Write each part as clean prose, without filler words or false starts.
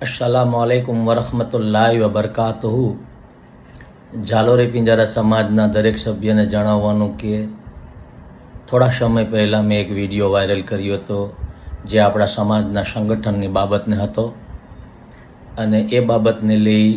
अस्सलामुअलैकुम वरहमतुल्लाहि वबरकातुहू। ઝાલોરી પિંજારા સમાજના દરેક સભ્યને જણાવવાનું કે થોડા સમય પહેલાં મેં એક વિડીયો વાયરલ કર્યો હતો જે આપણા સમાજના સંગઠનની બાબતને હતો અને એ બાબતને લઈ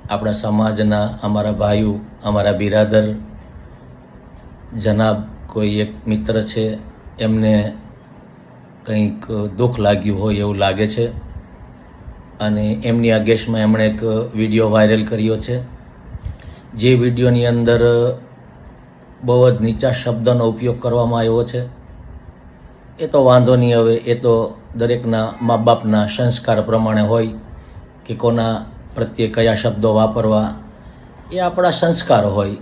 આપણા સમાજના અમારા ભાઈઓ, અમારા બિરાદર જનાબ કોઈ એક મિત્ર છે, એમને કંઈક દુઃખ લાગ્યું હોય એવું લાગે છે અને એમની અગેન્સ્ટમાં એમણે એક વિડીયો વાયરલ કર્યો છે જે વિડીયોની અંદર બહુ જ નીચા શબ્દનો ઉપયોગ કરવામાં આવ્યો છે। એ તો વાંધો નહીં, હવે એ તો દરેકના મા બાપના સંસ્કાર પ્રમાણે હોય કે કોના પ્રત્યે કયા શબ્દો વાપરવા, એ આપણા સંસ્કાર હોય,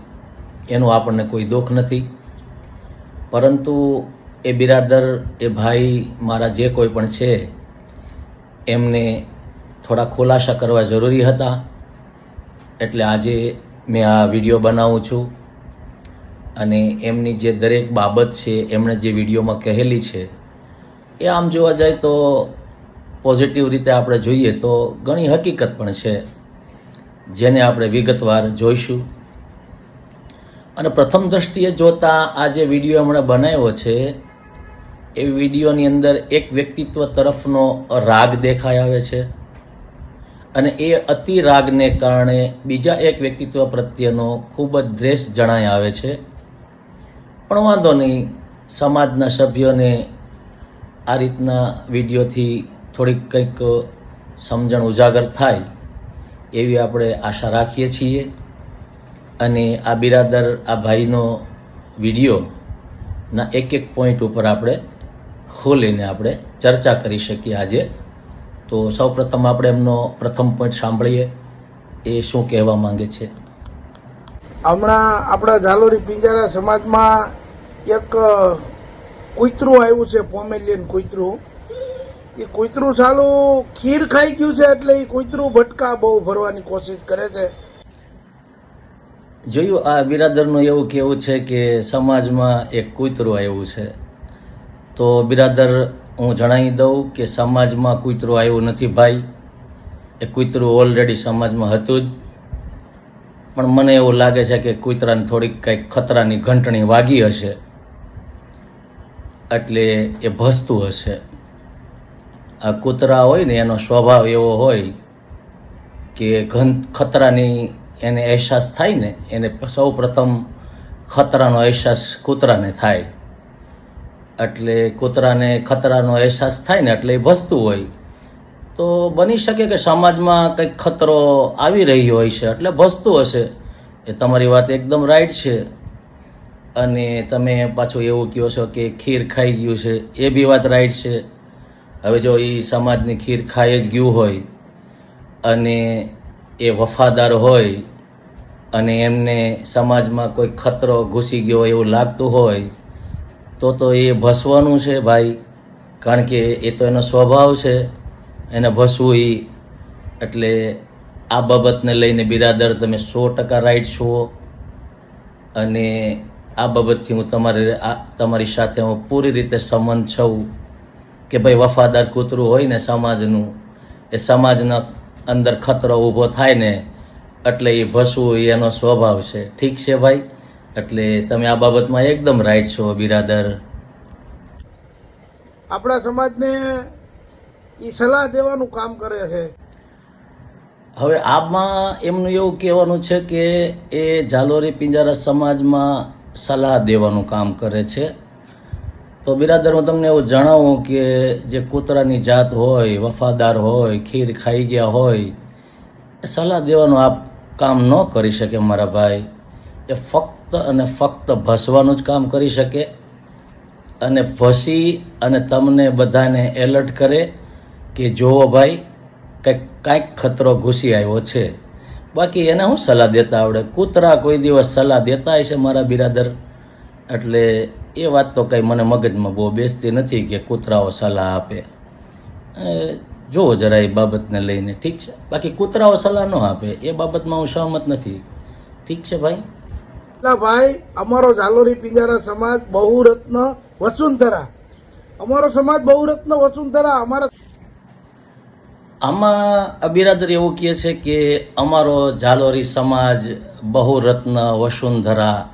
એનું આપણને કોઈ દુઃખ નથી। પરંતુ એ બિરાદર, એ ભાઈ મારા જે કોઈ પણ છે, એમને થોડા ખુલાસા કરવા જરૂરી હતા, એટલે આજે મેં આ વિડીયો બનાવું છું અને એમની જે દરેક બાબત છે એમણે જે વિડીયોમાં કહેલી છે એ આમ જોવા જાય તો પોઝિટિવ રીતે આપણે જોઈએ તો ઘણી હકીકત પણ છે, જેને આપણે વિગતવાર જોઈશું। અને પ્રથમ દ્રષ્ટિએ જોતાં આ જે વિડીયો એમણે બનાવ્યો છે એ વિડીયોની અંદર એક વ્યક્તિત્વ તરફનો રાગ દેખાઈ આવે છે અને એ અતિ રાગને કારણે બીજા એક વ્યક્તિત્વ પ્રત્યેનો ખૂબ જ દ્વેષ જણાઈ આવે છે। પણ વાંધો નહીં, સમાજના સભ્યોને આ રીતના વિડીયોથી થોડીક કંઈક સમજણ ઉજાગર થાય એવી આપણે આશા રાખીએ છીએ અને આ બિરાદર, આ ભાઈનો વિડીયોના એક એક પોઈન્ટ ઉપર આપણે ખોલીને આપણે ચર્ચા કરી શકીએ આજે। તો સૌપ્રથમ આપણે એમનો પ્રથમ પોઈન્ટ સાંભળીએ, એ શું કહેવા માંગે છે। હમણાં આપણા ઝાલોરી પિંજારા સમાજમાં એક કૂતરું આવ્યું છે, પોમેલિયન કૂતરું। એ કૂતરું સાલું ખીર ખાઈ ગયું છે એટલે એ કૂતરું ભટકા બહુ ભરવાની કોશિશ કરે છે। જોયું, આ બિરાદરનું એવું કહેવું છે કે સમાજમાં એક કૂતરું આવ્યું છે। તો બિરાદર, હું જણાવી દઉં કે સમાજમાં કૂતરું આવ્યું નથી ભાઈ, એ કૂતરું ઓલરેડી સમાજમાં હતું જ, પણ મને એવું લાગે છે કે કૂતરાને થોડીક કંઈક ખતરાની ઘંટણી વાગી હશે એટલે એ ભસતું હશે। આ કૂતરા હોય ને એનો સ્વભાવ એવો હોય કે ખતરાની એને અહેસાસ થાય ને, એને સૌ પ્રથમ ખતરાનો અહેસાસ કૂતરાને થાય, એટલે કૂતરાને ખતરાનો અહેસાસ થાય ને એટલે એ ભસતું હોય। તો બની શકે કે સમાજમાં કંઈક ખતરો આવી રહ્યો હોય છે એટલે ભસતું હશે, એ તમારી વાત એકદમ રાઈટ છે। અને તમે પાછું એવું કહો છો કે ખીર ખાઈ ગયું છે, એ બી વાત રાઈટ છે। હવે જો એ સમાજની ખીર ખાઈ જ ગયું હોય અને એ વફાદાર હોય અને એમને સમાજમાં કોઈ ખતરો ઘૂસી ગયો એવું લાગતું હોય તો એ ભસવાનું છે ભાઈ, કારણ કે એ તો એનો સ્વભાવ છે, એને ભસવું એ। એટલે આ બાબતને લઈને બિરાદર, તમે 100% રાઈટ છો અને આ બાબતથી હું તમારી સાથે હું પૂરી રીતે સંમત છું કે ભાઈ વફાદાર કૂતરું હોય ને સમાજનું, એ સમાજના અંદર ખતરો ઊભો થાય ને એટલે એ ભસવું એ એનો સ્વભાવ છે। ઠીક છે ભાઈ, એટલે તમે આ બાબતમાં એકદમ રાઈટ છો બિરાદર। આપણા સમાજને એ સલાહ દેવાનું કામ કરે છે। હવે આમાં એમનું એવું કહેવાનું છે કે એ ઝાલોરી પિંજારા સમાજમાં સલાહ દેવાનું કામ કરે છે। તો બિરાદર, હું તમને એવું જણાવું કે જે કૂતરાની જાત હોય, વફાદાર હોય, ખીર ખાઈ ગયા હોય, એ સલાહ દેવાનું આ કામ ન કરી શકે મારા ભાઈ। એ ફક્ત અને ફક્ત ભસવાનું જ કામ કરી શકે અને ભસી અને તમને બધાને એલર્ટ કરે કે જુઓ ભાઈ, કાંઈક ખતરો ઘૂસી આવ્યો છે। બાકી એને હું સલાહ દેતા આવડે? કૂતરા કોઈ દિવસ સલાહ દેતા હશે મારા બિરાદર, એટલે એ વાત તો કંઈ મને મગજમાં બહુ બેસતી નથી કે કૂતરાઓ સલાહ આપે। જુઓ જરા એ બાબતને લઈને, ઠીક છે? બાકી કૂતરાઓ સલાહ ન આપે એ બાબતમાં હું સહમત નથી, ઠીક છે ભાઈ? ભાઈ, અમારો ઝાલોરી પિંજારા સમાજ બહુરત્ન વસુંધરા, અમારો સમાજ બહુરત્ન વસુંધરા, અમારા આમાં બિરાદર એવું કહે છે કે અમારો ઝાલોરી સમાજ બહુરત્ન વસુંધરા,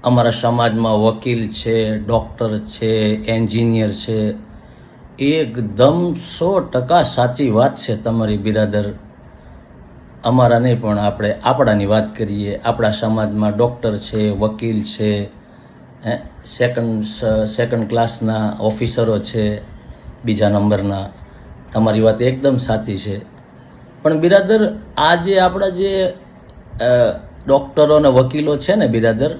અમારા સમાજમાં વકીલ છે, ડૉક્ટર છે, એન્જિનિયર છે. એકદમ 100% સાચી વાત છે તમારી બિરાદર. અમારા નહીં પણ આપણે આપણાની વાત કરીએ. આપણા સમાજમાં ડૉક્ટર છે, વકીલ છે, સેકન્ડ ક્લાસના ઓફિસરો છે, બીજા નંબરના. તમારી વાત એકદમ સાચી છે. પણ બિરાદર આ જે આપણા જે ડૉક્ટરો અને વકીલો છે ને બિરાદર,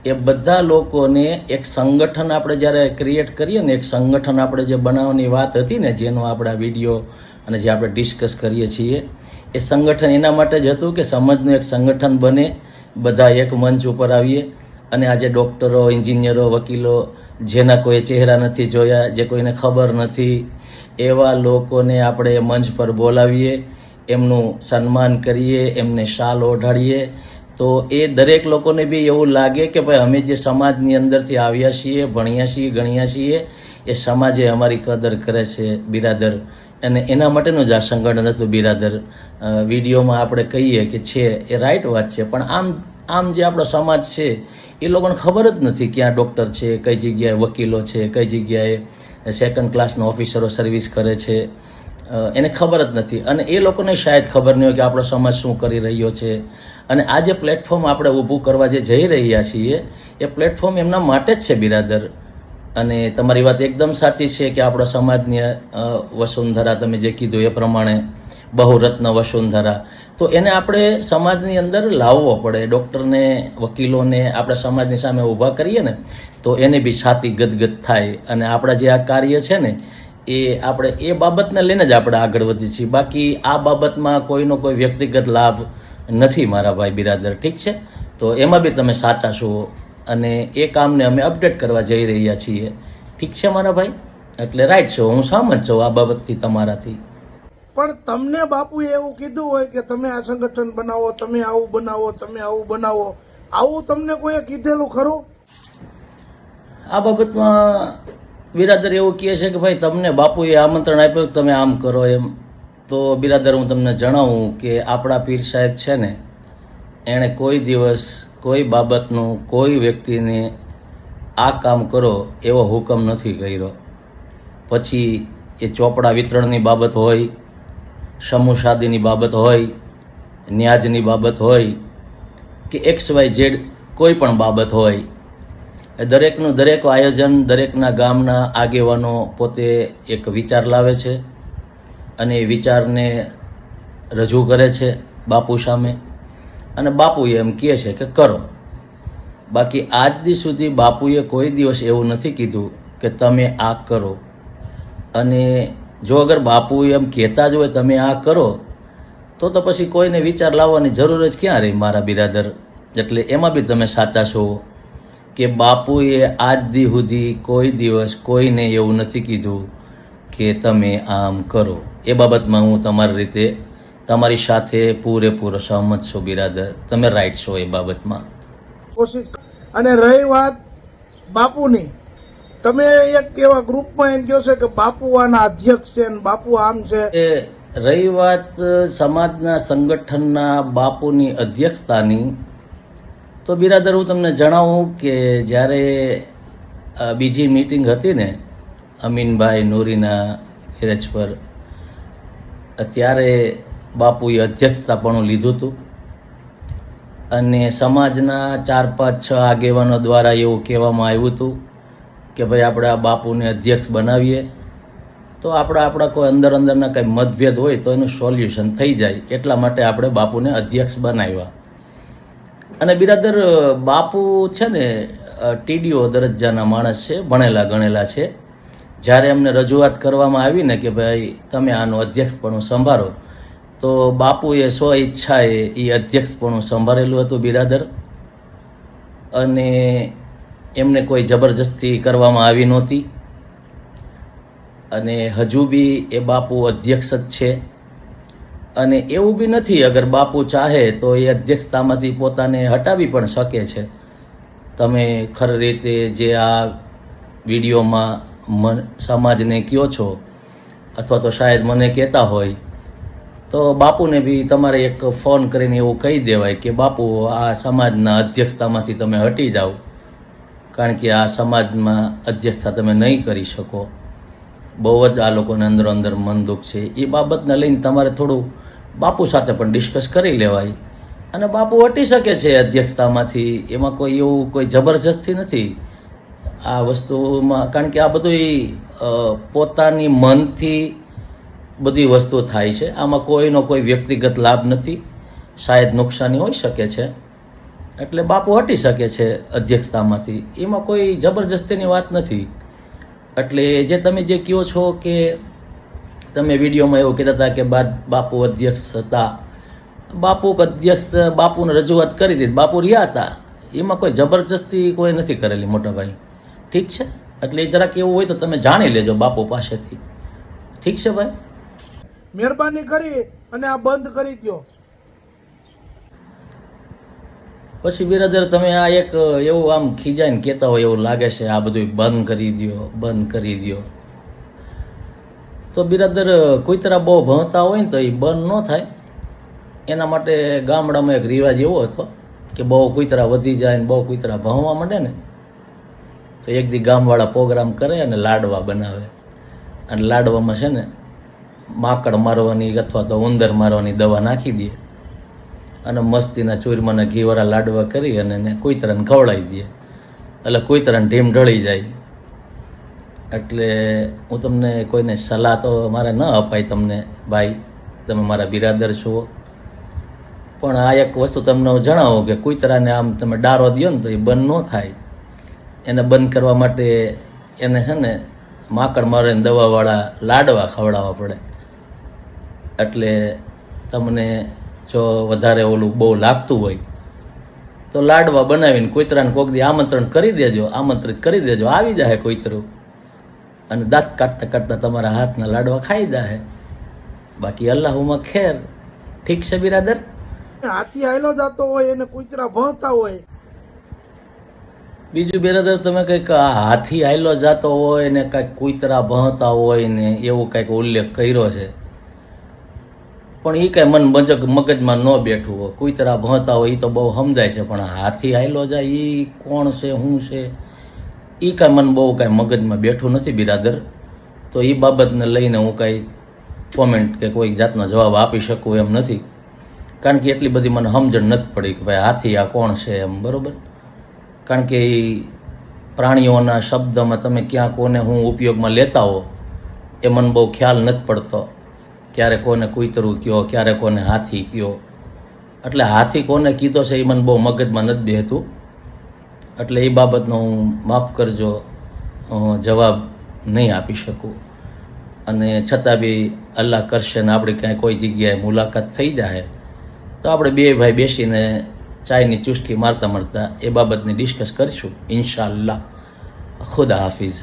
એ બધા લોકોને એક સંગઠન આપણે જ્યારે ક્રિએટ કરીએ ને, એક સંગઠન આપણે જે બનાવવાની વાત હતી ને, જેનો આપણા વિડીયો અને જે આપણે ડિસ્કસ કરીએ છીએ, એ સંગઠન એના માટે જ હતું કે સમાજનું એક સંગઠન બને, બધા એક મંચ ઉપર આવીએ અને આજે ડૉક્ટરો, એન્જિનિયરો, વકીલો, જેના કોઈ ચહેરા નથી જોયા, જે કોઈને ખબર નથી, એવા લોકોને આપણે મંચ પર બોલાવીએ, એમનું સન્માન કરીએ, એમને શાલ ઓઢાડીએ. તો એ દરેક લોકોને બી એવું લાગે કે ભાઈ અમે જે સમાજની અંદરથી આવ્યા છીએ, ભણ્યા છીએ, ગણ્યા છીએ, એ સમાજે અમારી કદર કરે છે બિરાદર. અને એના માટેનું જ આ સંગઠન હતું બિરાદર. વિડીયોમાં આપણે કહીએ કે છે એ રાઈટ વાત છે, પણ આમ જે આપણો સમાજ છે એ લોકોને ખબર જ નથી ક્યાં ડૉક્ટર છે, કઈ જગ્યાએ વકીલો છે, કઈ જગ્યાએ સેકન્ડ ક્લાસના ઓફિસરો સર્વિસ કરે છે, એને ખબર જ નથી. અને એ લોકોને શાયદ ખબર નહીં હોય કે આપણો સમાજ શું કરી રહ્યો છે. અને આ જે પ્લેટફોર્મ આપણે ઊભું કરવા જે જઈ રહ્યા છીએ, એ પ્લેટફોર્મ એમના માટે જ છે બિરાદર. અને તમારી વાત એકદમ સાચી છે કે આપણો સમાજની વસુંધરા, તમે જે કીધું એ પ્રમાણે બહુરત્ન વસુંધરા, તો એને આપણે સમાજની અંદર લાવવો પડે. ડૉક્ટરને, વકીલોને આપણે સમાજની સામે ઊભા કરીએ ને, તો એને બી છાતી ગદગદ થાય. અને આપણા જે આ કાર્ય છે ને, એ આપણે એ બાબતને લઈને જ આપણે આગળ વધીએ છીએ. બાકી આ બાબતમાં કોઈનો કોઈ વ્યક્તિગત લાભ નથી મારા ભાઈ બિરાદર, ઠીક છે? તો એમાં બી તમે સાચા છો અને એ કામને અમે અપડેટ કરવા જઈ રહ્યા છીએ, ઠીક છે મારા ભાઈ? એટલે રાઈટ છો, હું સહમત છું આ બાબતથી તમારાથી. પણ તમને બાપુએ એવું કીધું હોય કે તમે આ સંગઠન બનાવો, તમે આવું બનાવો, તમે આવું બનાવો, આવું તમને કોઈએ કીધેલું ખરું? આ બાબતમાં બિરાદર એવું કહે છે કે ભાઈ તમને બાપુએ આમંત્રણ આપ્યું કે તમે આમ કરો એમ. તો બિરાદર હું તમને જણાવું કે આપણા પીર સાહેબ છે ને, એણે કોઈ દિવસ કોઈ બાબતનું કોઈ વ્યક્તિને આ કામ કરો એવો હુકમ નથી કર્યો. પછી એ ચોપડા વિતરણની બાબત હોય, સમૂહ શાદીની બાબત હોય, ન્યાજની બાબત હોય કે XYZ કોઈ પણ બાબત હોય, દરેકનું દરેક આયોજન દરેકના ગામના આગેવાનો પોતે એક વિચાર લાવે છે અને એ વિચારને રજૂ કરે છે બાપુ સામે, અને બાપુ એમ કહે છે કે કરો. બાકી આજ દી સુધી બાપુએ કોઈ દિવસ એવું નથી કીધું કે તમે આ કરો. અને જો અગર બાપુ એમ કહેતા જ હોય તમે આ કરો, તો પછી કોઈને વિચાર લાવવાની જરૂર જ ક્યાં રહી મારા બિરાદર. એટલે એમાં બી તમે સાચા છો કે બાપુએ આજ દી સુધી કોઈ દિવસ કોઈને એવું નથી કીધું કે તમે આમ કરો. એ બાબતમાં હું તમારી રીતે તમારી સાથે પૂરેપૂરો સહમત છું બિરાદર. તમે રાઈટ છો એ બાબતમાં. કોશિશ. અને રહી વાત બાપુની, તમે એક એવા ગ્રુપમાં એમ કહો છો કે બાપુ આના અધ્યક્ષ છે ને બાપુ આમ છે. એ રહી વાત સમાજના સંગઠનના બાપુની અધ્યક્ષતાની, તો બિરાદર હું તમને જણાવું કે જ્યારે બીજી મીટિંગ હતી ને અમીનભાઈ નૂરીના ગેરેજ પર, ત્યારે બાપુએ અધ્યક્ષતાપણું લીધું હતું. અને સમાજના 4-5-6 આગેવાનો દ્વારા એવું કહેવામાં આવ્યું હતું કે ભાઈ આપણે આ બાપુને અધ્યક્ષ બનાવીએ તો આપણા કોઈ અંદરના કંઈ મતભેદ હોય તો એનું સોલ્યુશન થઈ જાય, એટલા માટે આપણે બાપુને અધ્યક્ષ બનાવ્યા. અને બિરાદર બાપુ છે ને TDO દરજ્જાના માણસ છે, ભણેલા ગણેલા છે. જ્યારે એમને રજૂઆત કરવામાં આવી ને કે ભાઈ તમે આનું અધ્યક્ષપણું સંભાળો, તો બાપુએ સ્વ ઈચ્છાએ એ અધ્યક્ષપણું સંભાળેલું હતું બિરાદર. અને એમને કોઈ જબરજસ્તી કરવામાં આવી નહોતી. અને હજુ બી એ બાપુ અધ્યક્ષ જ છે. અને એવું બી નથી, અગર બાપુ ચાહે તો એ અધ્યક્ષતામાંથી પોતાને હટાવી પણ શકે છે. તમે ખરી રીતે જે આ વિડીયોમાં સમાજને કહો છો અથવા તો શાયદ મને કહેતા હોય તો બાપુને બી તમારે એક ફોન કરીને એવું કહી દેવાય કે બાપુ આ સમાજના અધ્યક્ષતામાંથી તમે હટી જાઓ, કારણ કે આ સમાજમાં અધ્યક્ષતા તમે નહીં કરી શકો. બહુ જ આ લોકોને અંદરો અંદર મન દુઃખ છે. એ બાબતને લઈને તમારે થોડું બાપુ સાથે પણ ડિસ્કસ કરી લેવાય અને બાપુ હટી શકે છે અધ્યક્ષતામાંથી. એમાં કોઈ જબરજસ્તી નથી આ વસ્તુમાં, કારણ કે આ બધું પોતાની મનથી બધી વસ્તુ થાય છે. આમાં કોઈનો કોઈ વ્યક્તિગત લાભ નથી, શાયદ નુકસાની હોઈ શકે છે. એટલે બાપુ હટી શકે છે અધ્યક્ષતામાંથી, એમાં કોઈ જબરજસ્તીની વાત નથી. એટલે જે તમે જે કહો છો કે તમે વિડીયોમાં એવું કહેતા હતા કે બાપુ અધ્યક્ષ હતા, બાપુને રજૂઆત કરી હતી, બાપુ રહ્યા હતા, એમાં કોઈ જબરજસ્તી કોઈ નથી કરેલી મોટા ભાઈ. ઠીક છે, એટલે જરાક એવું હોય તો તમે જાણી લેજો બાપુ પાસેથી. ઠીક છે ભાઈ, મહેરબાની કરી અને આ બંધ કરી દો. પછી બિરાદર તમે આ એક એવું આમ ખીજાઈને કહેતા હોય એવું લાગે છે, આ બધું બંધ કરી દો, બંધ કરી દો. તો બિરાદર કુતરા બહુ ભણતા હોય ને તો એ બંધ ન થાય. એના માટે ગામડામાં એક રિવાજ એવો હતો કે બહુ કુતરા વધી જાય ને બહુ કુતરા ભણવા માંડે ને તો એક દી ગામવાળા પ્રોગ્રામ કરે અને લાડવા બનાવે. અને લાડવામાં છે ને માકડ મારવાની અથવા તો ઉંદર મારવાની દવા નાખી દે અને મસ્તીના ચૂરમાના ઘીવાળા લાડવા કરી અને એને કુતરાને ખવડાવી દે. એટલે કુતરાને ઢીમ ઢળી જાય. એટલે હું તમને કોઈને સલાહ તો મારે ન અપાય તમને ભાઈ, તમે મારા બિરાદર છો, પણ આ એક વસ્તુ તમને હું જણાવું કે કુતરાને આમ તમે ડારો દો ને તો એ બંધ ન થાય. એને બંધ કરવા માટે એને છે ને માકડ મારીને દવાવાળા લાડવા ખવડાવવા પડે. એટલે તમને જો વધારે ઓલું બહુ લાગતું હોય તો લાડવા બનાવીને કુતરાને કોક દી આમંત્રિત કરી દેજો, આવી જાય કુતરું અને દાંત કાઢતા કાઢતા તમારા હાથના લાડવા ખાઈ જાય. બાકી અલ્લાહુમાં ખેર. ઠીક છે બિરાદર? હાથી હાયલો જતો હોય અને કુતરા ભણતા હોય. બીજું બિરાદર તમે કંઈક હાથી હાયલો જતો હોય ને કંઈક કુતરા ભણતા હોય ને એવું કંઈક ઉલ્લેખ કર્યો છે, પણ એ કાંઈ મગજમાં ન બેઠું હોય. કુતરા ભણતા હોય એ તો બહુ સમજાય છે, પણ હાથી હાયલો જાય એ કોણ છે શું છે એ કાંઈ મને બહુ કાંઈ મગજમાં બેઠું નથી બિરાદર. તો એ બાબતને લઈને હું કાંઈ કોમેન્ટ કે કોઈ જાતનો જવાબ આપી શકું એમ નથી, કારણ કે એટલી બધી મને સમજણ નથી પડી કે ભાઈ હાથી આ કોણ છે એમ. બરાબર? કારણ કે એ પ્રાણીઓના શબ્દમાં તમે ક્યાં કોને હું ઉપયોગમાં લેતા હો એ મને બહુ ખ્યાલ નથી પડતો. ક્યારે કોને કૂતરું કયો, ક્યારે કોને હાથી કયો. એટલે હાથી કોને કીધો છે એ મને બહુ મગજમાં નથી બેહતું. એટલે એ બાબતનો હું માફ કરજો, જવાબ નહીં આપી શકું. અને છતાં બી અલ્લાહ કરશે ને આપણી ક્યાંય કોઈ જગ્યાએ મુલાકાત થઈ જાય તો આપણે બે ભાઈ બેસીને ચાયની ચુસ્કી મારતા એ બાબતની ડિસ્કસ કરીશું ઇન્શાઅલ્લાહ. ખુદા હાફિઝ.